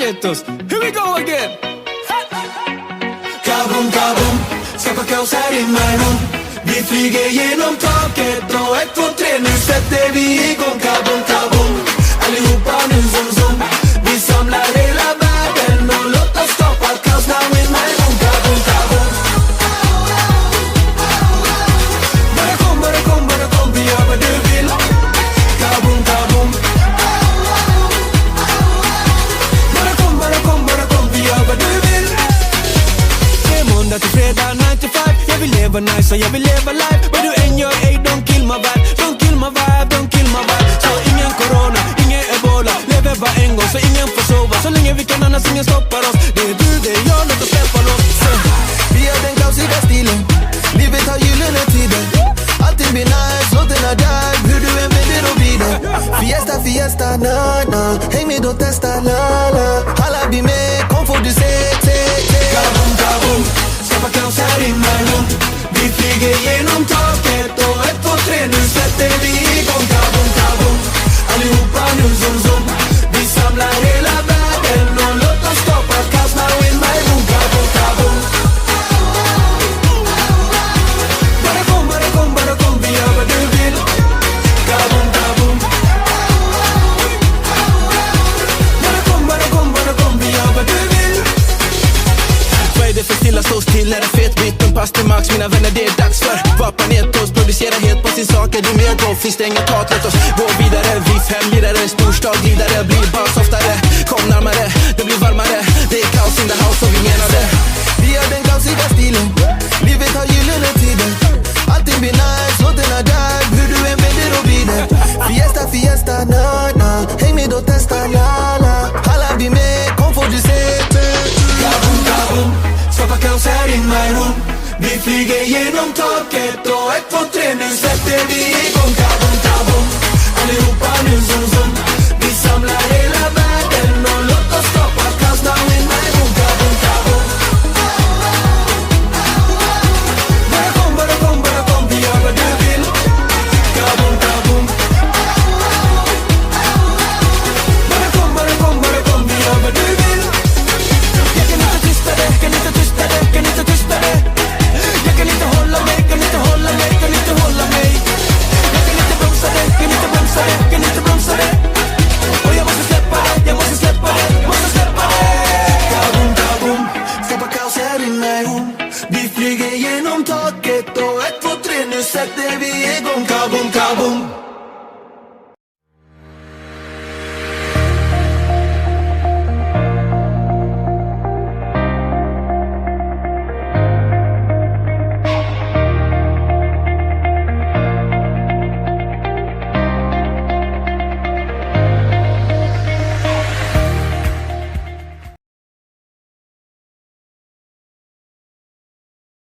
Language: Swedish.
ghettos. Here we go again. Kaboom, kaboom, skapa kaos här i my room. Vi flyger genom taket och 1, 2, 3 nu sätter vi igång. Kaboom, kaboom, allihopa nu zoom, zoom. Vi samlar hela världen och låt oss skapa kaos now in my room. Kaboom, kaboom. Bara kom, vi gör vad du vill. Kaboom, kaboom. Bara kom, vi gör vad du vill. Det är måndag till fredag, 9 to 5. Jag vill leva nice och jag vill leva life. Vad du än gör, ey, don't kill my vibe. Don't kill my vibe, don't kill my vibe. Så ingen corona, ingen ebola. Lever bara en gång så ingen får sova. Så länge vi kan annars ingen stoppar oss. Det är du, det är jag, låt oss släppa loss. Vi har den kaosiga stilen. Livet har gyllene tider. Allting blir nice, låten är där. Hur du än vänder och vrider. Fiesta, fiesta, na, na. Häng med och testa, la, la. Alla blir med, kom får du se. Kaboom, kaboom, skapa kaos här i my room. Vi flyger genom taket och 1, 2, 3 nu sätter vi igång. Kaboom, kaboom, allihopa nu zoom, zoom. Vi samlar hela världen och låt oss skapa kaos now in my room. Kaboom, kaboom. Bara kom, vi gör vad du vill. Kaboom, kaboom. Bara kom, vi gör vad du vill. Vad är det för stilla, stå still, är det fet bit? En pass till max, mina vänner det är dags för vapanetos, producera helt på sin saker. Du mer då, finns det inget hat, låt oss gå vidare. Vi 5 lirare, storstad glidare. Blir bara softare, kom närmare. Det blir varmare, det är kaos in the house och vi menar det. Vi har den kaosiga stilen. Livet har gyllene tider. Allting blir nice, låten är där. Hur du än vänder och vrider. Fiesta, fiesta, na, na. Häng med och testa, la, la. Alla blir med, kom får du se. Kaboom, kaboom, skapa kaos här in my room. Vi flyger genom taket och 1, 2, 3 nu sätter vi